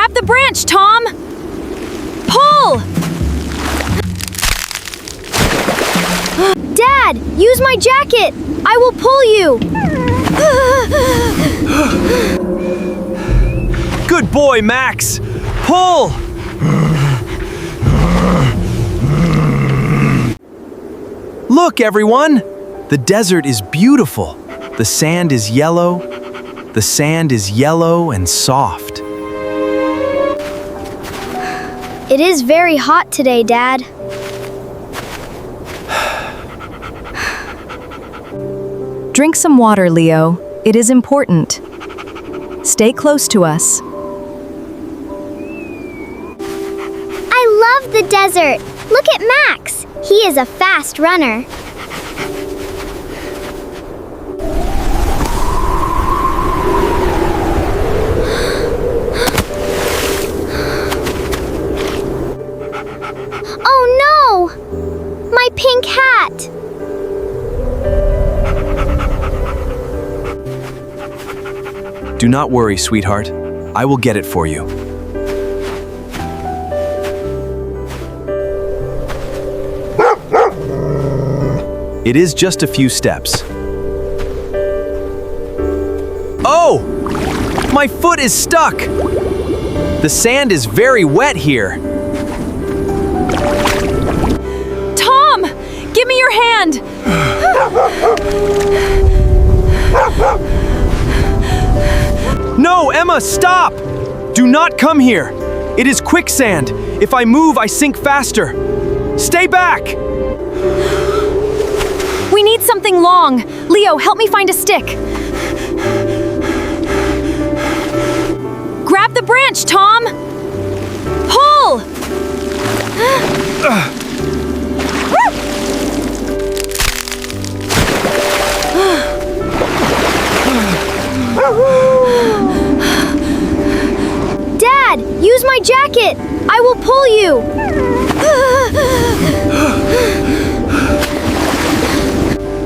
Grab the branch, Tom! Pull! Dad, use my jacket! I will pull you! Good boy, Max! Pull! Look, everyone! The desert is beautiful. The sand is yellow. The sand is yellow and soft. It is very hot today, Dad. Drink some water, Leo. It is important. Stay close to us. I love the desert. Look at Max. He is a fast runner. Oh no! My pink hat! Do not worry, sweetheart. I will get it for you. It is just a few steps. Oh! My foot is stuck! The sand is very wet here. Tom! Give me your hand! No, Emma, stop! Do not come here. It is quicksand. If I move, I sink faster. Stay back! We need something long. Leo, help me find a stick. Grab the branch, Tom! Pull! Dad, use my jacket! I will pull you!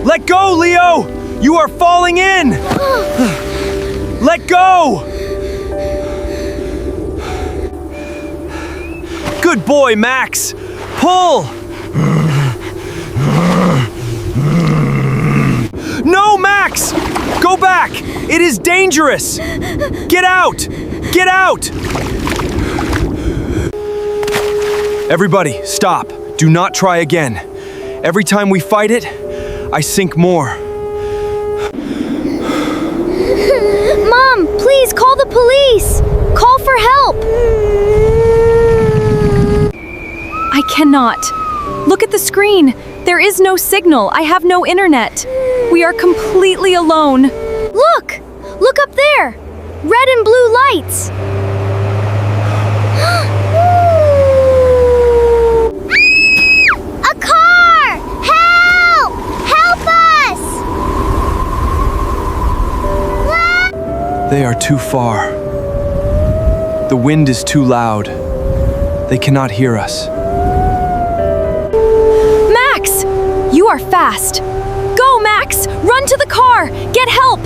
Let go, Leo! You are falling in! Let go! Good boy, Max! Pull! No, Max! Go back! It is dangerous! Get out! Get out! Everybody, stop. Do not try again. Every time we fight it, I sink more. Mom, please call the police! Call for help! I cannot. Look at the screen. There is no signal. I have no internet. We are completely alone. Look! Look up there! Red and blue lights! A car! Help! Help us! They are too far. The wind is too loud. They cannot hear us. Max! You are fast. Go, Max! Run to the car! Get help!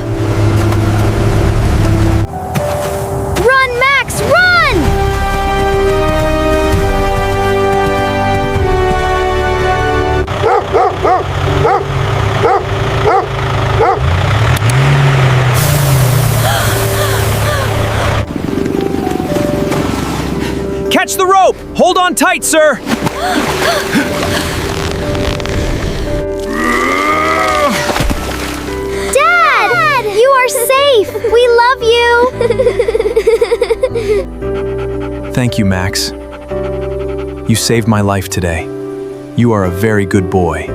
Run, Max, run! Catch the rope! Hold on tight, sir! Dad! You are safe! We love you! Thank you, Max. You saved my life today. You are a very good boy.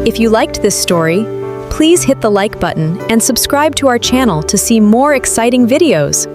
If you liked this story, please hit the like button and subscribe to our channel to see more exciting videos.